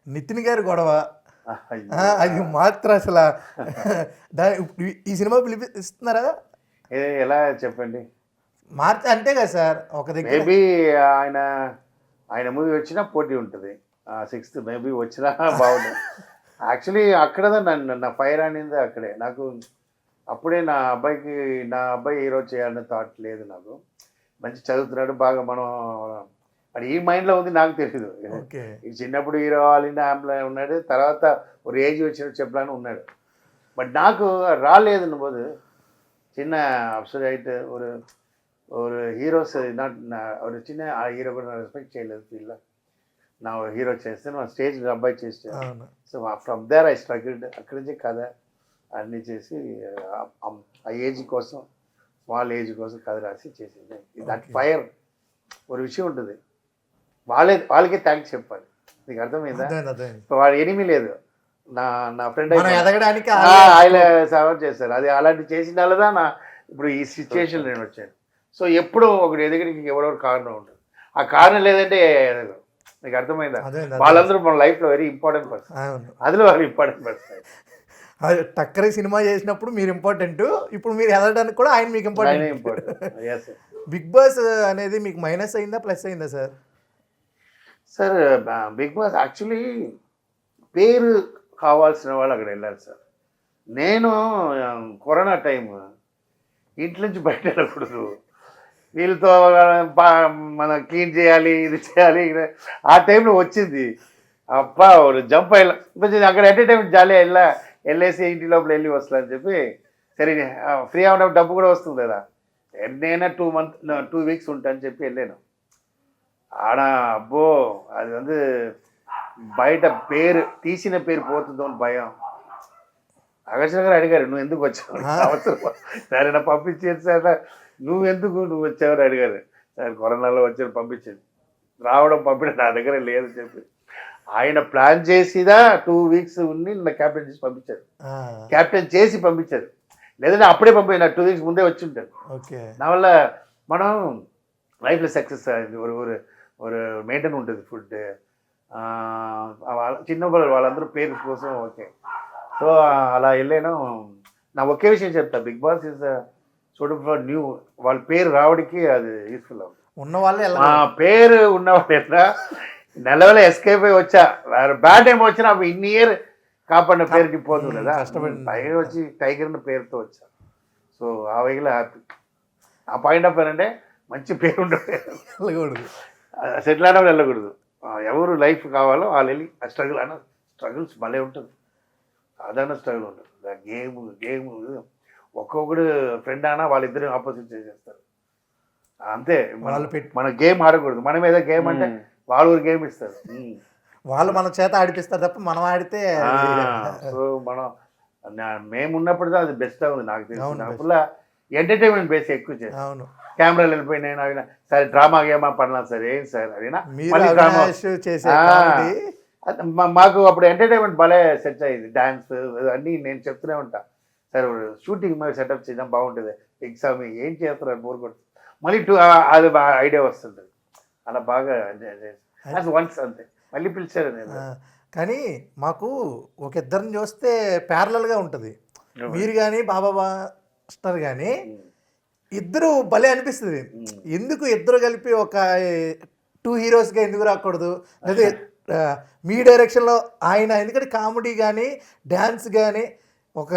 నితిన్ గారి గొడవ అయ్యో. అది మాత్రం అసలు ఇప్పుడు ఈ సినిమా పిలిపిస్తున్నారా? ఎలా చెప్పండి? మార్చి అంతే కదా సార్, ఒక దగ్గర మేబీ ఆయన ఆయన మూవీ వచ్చినా పోటీ ఉంటుంది. 6th మేబీ వచ్చినా బాగుంటుంది. యాక్చువల్లీ అక్కడ నన్ను నా ఫైర్ అనేది అక్కడే. నాకు అప్పుడే నా అబ్బాయి హీరో చేయాలనే థాట్ లేదు నాకు. మంచి చదువుతున్నాడు బాగా. మనం అది ఈ మైండ్లో ఉంది నాకు తెలియదు. ఓకే. ఈ చిన్నప్పుడు హీరో అవ్వాలని ఆమెలో ఉన్నాడు. తర్వాత ఒక ఏజ్ వచ్చినట్టు చెప్పడానికి ఉన్నాడు. బట్ నాకు రాలేదన్న పోது சின்ன அப்சல்யூட் ஒரு ஹீரோஸ் நாட் ஒரு சின்ன హీరో కూడా రెస్పెక్ట్ చేయలేదు ఫీల్డ్లో. నా హీరో చేస్తే నా స్టేజ్ అబ్బాయి చేసాను. So from there I struggled. అక్కడి నుంచి కథ అన్నీ చేసి ఆ ఏజ్ కోసం, స్మాల్ ఏజ్ కోసం కథ రాసి చేసింది. దట్ ఫైర్ ఒక విషయం ఉంటుంది. వాళ్ళకే థ్యాంక్స్ చెప్పాలి. నీకు అర్థమైందా? వాడు ఎనిమి లేదు. నా ఫ్రెండ్ ఎదగడానికి ఆయన సపోర్ట్ చేస్తారు. అది అలాంటి చేసిన వాళ్ళదా ఇప్పుడు ఈ సిచ్యువేషన్ నేను వచ్చాను. సో ఎప్పుడూ ఒకటి ఎదగడానికి ఎవరెవరు కారణం ఉంటుంది. ఆ కారణం లేదంటే నీకు అర్థమైందా? వాళ్ళందరూ మన లైఫ్లో వెరీ ఇంపార్టెంట్ పర్సన్. అందులో వాళ్ళు ఇంపార్టెంట్ పర్సన్. టక్కరి సినిమా చేసినప్పుడు మీరు ఇంపార్టెంట్, ఇప్పుడు మీరు ఎదగడానికి కూడా ఆయన మీకు ఇంపార్టెంట్. బిగ్ బాస్ అనేది మీకు మైనస్ అయిందా ప్లస్ అయిందా sir? Sir big boss actually పేరు కావాల్సిన వాళ్ళు అక్కడ వెళ్ళారు సార్. నేను కరోనా టైం ఇంటి నుంచి బయట వెళ్ళకూడదు, వీళ్ళతో మనం క్లీన్ చేయాలి, ఇది చేయాలి. ఆ టైంలో వచ్చింది అబ్బా ఒక జంప్ వెళ్ళి అక్కడ ఎంటర్టైన్మెంట్ జాలీ వెళ్ళేసి ఇంటి లోపల వెళ్ళి వస్తుందని చెప్పి సరే ఫ్రీ అవ్వడం డబ్బు కూడా వస్తుంది కదా. ఎన్నైనా 2 weeks ఉంటాను చెప్పి వెళ్ళాను. ఆడ అబ్బో అది வந்து బయట పేరు తీసిన పేరు పోతుందో అని భయం. అగర్షణ గారు అడిగారు, నువ్వు ఎందుకు వచ్చావు? అవసరం సరే నా పంపించేది సార్. నువ్వు వచ్చావని అడిగారు. సార్ కరోనాలో వచ్చారు పంపించేది. రావడం పంపించడం నా దగ్గర లేదు చెప్పి ఆయన ప్లాన్ చేసిదా 2 weeks ఉండి నా క్యాప్టెన్ చేసి పంపించారు. క్యాప్టెన్ చేసి పంపించారు. లేదంటే అప్పుడే పంపించారు. నా 2 weeks ముందే వచ్చి ఉంటారు. నా వల్ల మనం లైఫ్లో సక్సెస్ అయింది. ஒரு మెయింటైన్ ఉంటుంది ఫుడ్. చిన్నప్పుడు వాళ్ళందరూ పేరు కోసం ఓకే. సో అలా వెళ్ళాను. నా ఒకే విషయం చెప్తా, Bigg Boss is suitable new. వాళ్ళ పేరు రావడానికి అది యూస్ఫుల్ అవుతుంది. ఉన్నవాళ్ళే పేరు ఉన్నవాళ్ళు ఎట్లా నెలవేళ ఎస్కేప్ అయి వచ్చా. బ్యాడ్ టైం వచ్చినా ఇన్ని ఇయర్ కాపాడిన పేరుకి పోతుంది కదా. పైగా వచ్చి టైగర్ పేరుతో వచ్చా. సో ఆ వైపులో హ్యాపీ. ఆ పాయింట్ ఆఫ్ ఏంటంటే మంచి పేరు ఉండకూడదు, సెటిల్ అయినా వెళ్ళకూడదు. ఎవరు లైఫ్ కావాలో వాళ్ళు వెళ్ళి ఆ స్ట్రగుల్స్ భలే ఉంటుంది. సాధారణ స్ట్రగుల్ ఉంటుంది. గేమ్ ఒక్కొక్కడు ఫ్రెండ్ అయినా వాళ్ళిద్దరు ఆపోజిట్ చేసేస్తారు అంతే. మన గేమ్ ఆడకూడదు. మనం ఏదో గేమ్ అంటే వాళ్ళు గేమ్ ఇస్తారు. వాళ్ళు మన చేత ఆడిపిస్తారు తప్ప మనం ఆడితే. సో మనం మేము ఉన్నప్పుడు అది బెస్ట్ అవుతుంది నాకు తెలిసిన. ఎంటర్టైన్మెంట్ బేస్ ఎక్కువ చేస్తాను. కెమెరాలు వెళ్ళిపోయి నేను అడిగిన సరే డ్రామా గేమా పడలా సార్, ఏం సార్ అడిగినా మాకు అప్పుడు ఎంటర్టైన్మెంట్ భలే సెట్ అయ్యింది. డాన్స్ అన్నీ నేను చెప్తూనే ఉంటా. సార్ షూటింగ్ మీద సెటప్ చేద్దాం బాగుంటుంది, ఎగ్జామ్ ఏం చేస్తారు బోర్ కొడుతుంది, మళ్ళీ అది ఐడియా వస్తుంది. అలా బాగా వన్స్ అంతే. మళ్ళీ పిలిచారు నేను. కానీ మాకు ఒక ఇద్దరిని చూస్తే ప్యారలల్గా ఉంటుంది. మీరు కానీ బాబా మాస్టర్ కానీ ఇద్దరు భలే అనిపిస్తుంది. ఎందుకు ఇద్దరు కలిపి ఒక 2 heroesగా ఎందుకు రాకూడదు? అదే మీ డైరెక్షన్లో ఆయన, ఎందుకంటే కామెడీ కానీ డ్యాన్స్ కానీ ఒక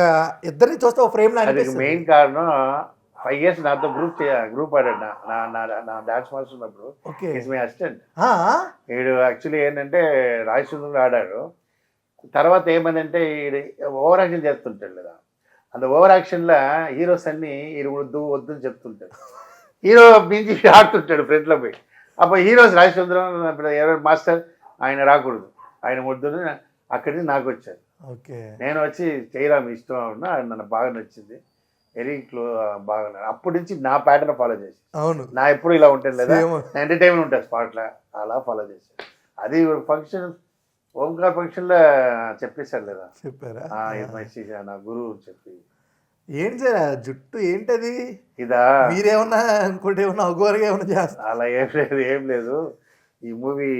ఇద్దరిని చూస్తే ఒక ఫ్రేమ్లో అనిపిస్తుంది. మెయిన్ కారణం 5 years నాతో గ్రూప్ ఆడాడు నా డాన్స్ మాస్టర్ ఉన్నప్పుడు. My assistant. వీడు యాక్చువల్లీ ఏంటంటే రాజశేఖర్ ఆడాడు. తర్వాత ఏమైందంటే ఓవర్ యాక్షన్ చేస్తుంటాడు కదా. అంత ఓవర్ యాక్షన్లో హీరోస్ అన్నీ వద్దు అని చెప్తుంటాడు. హీరో మించి ఆడుతుంటాడు ఫ్రంట్లో పోయి. అప్పుడు హీరోస్ రాజచంద్రన్ ఎవరు మాస్టర్ ఆయన రాకూడదు, ఆయన వద్దు. అక్కడి నుంచి నాకు వచ్చారు. నేను వచ్చి చేయరా మీ ఇష్టం ఉన్నా, నన్ను బాగా నచ్చింది, వెరీ బాగా. అప్పటి నుంచి నా ప్యాటర్న్ ఫాలో చేసి నా ఎప్పుడు ఇలా ఉంటాను లేదా ఎంటర్టైన్మెంట్ ఉంటుంది స్పాట్లో, అలా ఫాలో చేశాను. అది ఫంక్షన్ ఓంకార్ ఫంక్షన్లో చెప్పేశారు లేదా, చెప్పారా? నా గురువు చెప్పి. ఏంటి సార్ జుట్టు ఏంటది? ఇదా మీరేమన్నా ఇంకోటి ఏమన్నా అగోరగా ఏమన్నా చేస్తా? అలా ఏం లేదు. ఈ మూవీ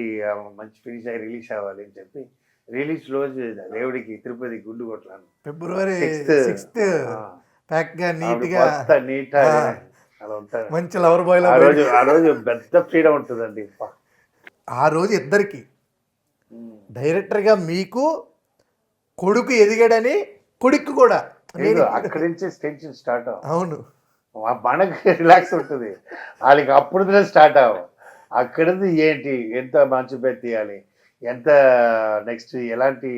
మంచి ఫినిష్ అయ్యి రిలీజ్ అవ్వాలి అని చెప్పి రిలీజ్ రోజు దేవుడికి తిరుపతి గుండు కొట్లాను ఫిబ్రవరి 6th 6th ప్యాక్గా నీట్గా నీట్ అలా ఉంటారు మంచి లవర్ బాయ్ ఆ రోజు పెద్ద ఫ్రీడమ్ ఉంటుందండి. ఆ రోజు ఇద్దరికి డైరెక్టర్గా మీకు కొడుకు ఎదిగాడని కొడుకు కూడా అక్కడి నుంచి టెన్షన్ స్టార్ట్ అవును మనకి రిలాక్స్ ఉంటుంది, వాళ్ళకి అప్పుడు స్టార్ట్ అవ్వం. అక్కడి నుంచి ఏంటి ఎంత మంచి పేరు తీయాలి, ఎంత నెక్స్ట్ ఎలాంటి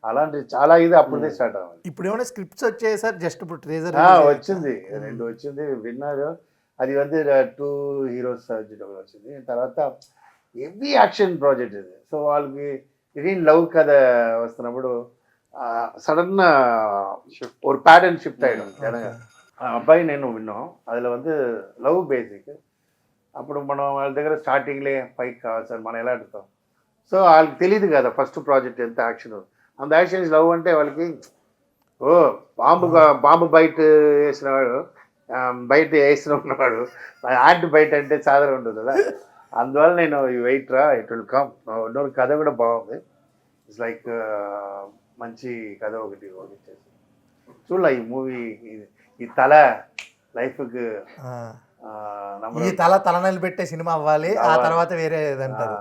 అలాంటి చాలా ఇది అప్పుడే స్టార్ట్ అవ్వాలి. ఇప్పుడు ఏమైనా స్క్రిప్ట్స్ వచ్చాయి సార్? జస్ట్ ఇప్పుడు ట్రేజర్ వచ్చింది, 2 వచ్చింది విన్నారు. అది வந்து 2 హీరోస్ వచ్చింది. తర్వాత హెవీ యాక్షన్ ప్రాజెక్ట్ ఇది. సో వాళ్ళకి ఇది లవ్ కథ వస్తున్నప్పుడు సడన్ ஒரு பேட்டர்ன் ஷிஃப்ட் ஆகிடும் ஜனங்க. అబ్బాయి నేను విన్నాం அதில் வந்து లవ్ బేసిక్. అప్పుడు మనం వాళ్ళ దగ్గర స్టార్టింగ్లే పైకి కావాలి సార్ మనం ఎలా అడుగుతాం. సో వాళ్ళకి తెలియదు కదా ఫస్ట్ ప్రాజెక్ట్ ఎంత యాక్షన్, అంత యాక్షన్ లవ్ అంటే వాళ్ళకి బాంబు బయట వేసినవాడు బయట వేసిన ఉన్నవాడు యాంటీ బయట అంటే సాధారణ ఉండదు కదా. అందువల్ల నేను వెయిట్ రా ఇట్ విల్ కమ్. இன்னொரு కథ కూడా బాగుంది. ఇట్స్ లైక్ మంచి కథ ఒకటి చేసి చూడాల ఈ మూవీ. ఈ తల లైఫ్కి ఈ తల తలనలు పెట్టే సినిమా అవ్వాలి, ఆ తర్వాత వేరే ఏదంటారు.